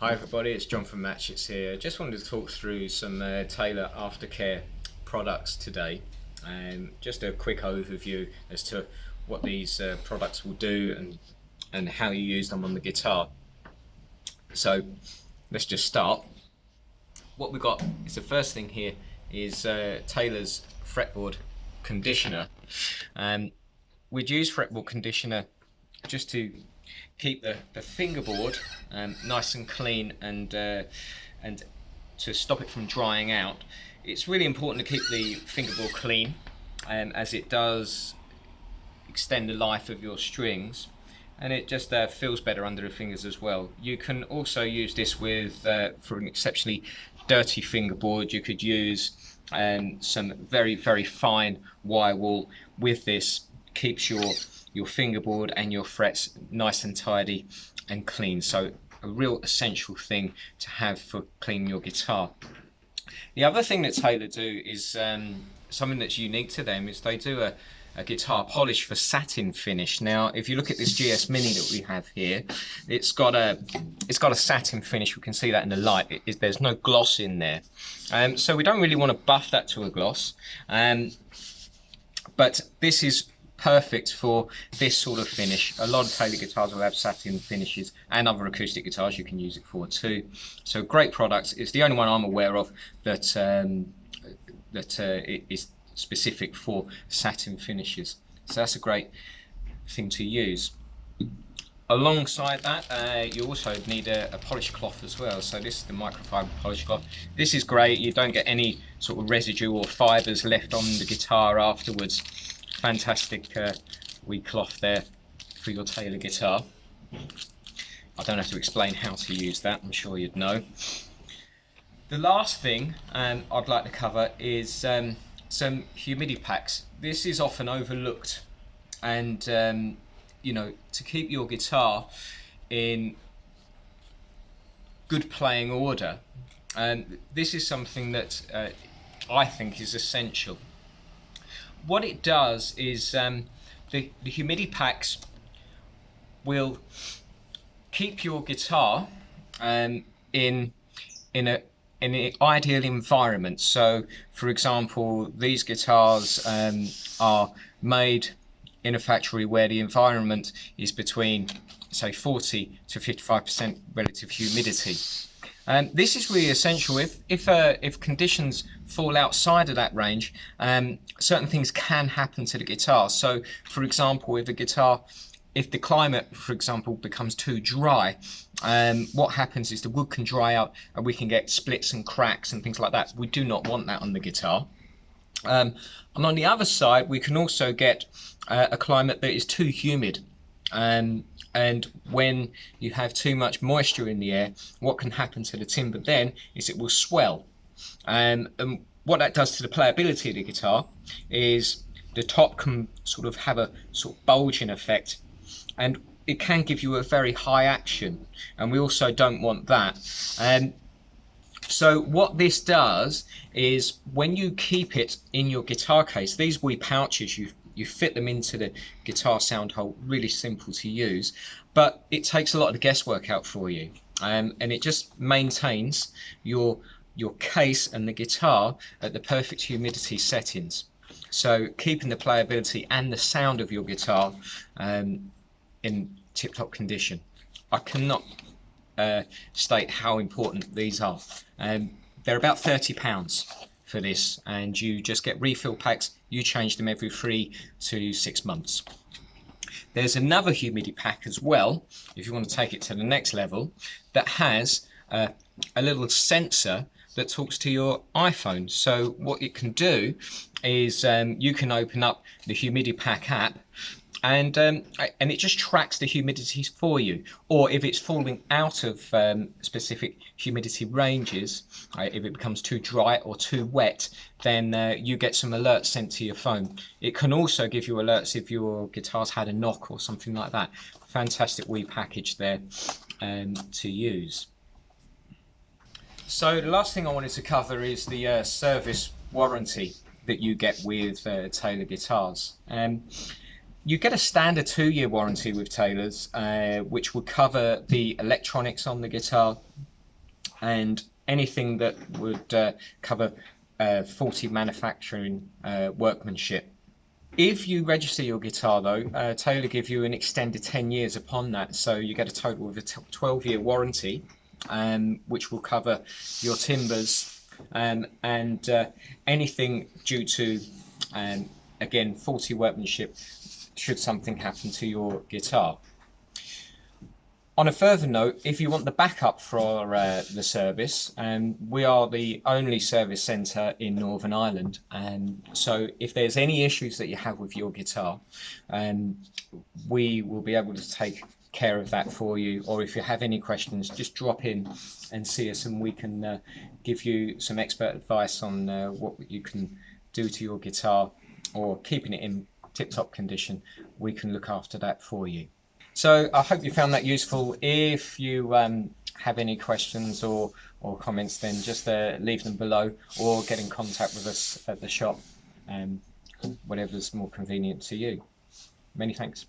Hi everybody, it's John from Matchets here. Just wanted to talk through some Taylor aftercare products today. Just a quick overview as to what these products will do and how you use them on the guitar. So let's just start. What we've got is the first thing here is Taylor's Fretboard Conditioner. We'd use Fretboard Conditioner just to keep the fingerboard nice and clean and to stop it from drying out. It's really important to keep the fingerboard clean as it does extend the life of your strings, and it just feels better under the fingers as well. You can also use this with for an exceptionally dirty fingerboard. You could use some very fine wire wool with this. Keeps your fingerboard and your frets nice and tidy and clean. So a real essential thing to have for cleaning your guitar. The other thing that Taylor do is something that's unique to them is they do a guitar polish for satin finish. Now if you look at this GS Mini that we have here, it's got a satin finish. We can see that in the light. There's no gloss in there, so we don't really want to buff that to a gloss, but this is perfect for this sort of finish. A lot of Taylor guitars will have satin finishes, and other acoustic guitars you can use it for too. So great product. It's the only one I'm aware of that is specific for satin finishes. So that's a great thing to use. Alongside that, you also need a polish cloth as well. So this is the microfiber polish cloth. This is great. You don't get any sort of residue or fibers left on the guitar afterwards. Fantastic wee cloth there for your Taylor guitar. I don't have to explain how to use that, I'm sure you'd know. The last thing I'd like to cover is some humidity packs. This is often overlooked, and you know, to keep your guitar in good playing order, this is something that I think is essential. What it does is the humidity packs will keep your guitar in an ideal environment. So for example, these guitars are made in a factory where the environment is between, say, 40 to 55% relative humidity. This is really essential. If conditions fall outside of that range, certain things can happen to the guitar. So for example, if the climate, for example, becomes too dry, what happens is the wood can dry out and we can get splits and cracks and things like that. We do not want that on the guitar. And on the other side, we can also get a climate that is too humid. And when you have too much moisture in the air, what can happen to the timber then is it will swell. And what that does to the playability of the guitar is the top can sort of have a sort of bulging effect, and it can give you a very high action, and we also don't want that. So what this does is when you keep it in your guitar case, these wee pouches, you fit them into the guitar sound hole, really simple to use, but it takes a lot of the guesswork out for you, and it just maintains your case and the guitar at the perfect humidity settings, so keeping the playability and the sound of your guitar in tip-top condition. I cannot state how important these are. They're about £30 for this, and you just get refill packs. You change them every 3 to 6 months. There's another humidity pack as well, if you want to take it to the next level, that has a little sensor that talks to your iPhone. So what it can do is you can open up the Humidity Pack app, and it just tracks the humidity for you. Or if it's falling out of specific humidity ranges, if it becomes too dry or too wet, then you get some alerts sent to your phone. It can also give you alerts if your guitar's had a knock or something like that. Fantastic wee package there to use. So the last thing I wanted to cover is the service warranty that you get with Taylor guitars. You get a standard 2-year warranty with Taylor's, which will cover the electronics on the guitar, and anything that would cover faulty manufacturing workmanship. If you register your guitar though, Taylor give you an extended 10 years upon that, so you get a total of a 12-year warranty, which will cover your timbers and anything due to, again, faulty workmanship should something happen to your guitar. On a further note, if you want the backup for the service, we are the only service centre in Northern Ireland, and so if there's any issues that you have with your guitar, we will be able to take care of that for you. Or if you have any questions, just drop in and see us, and we can give you some expert advice on what you can do to your guitar, or keeping it in tip-top condition. We can look after that for you. So I hope you found that useful. If you have any questions or comments, then just leave them below, or get in contact with us at the shop, whatever's more convenient to you. Many thanks.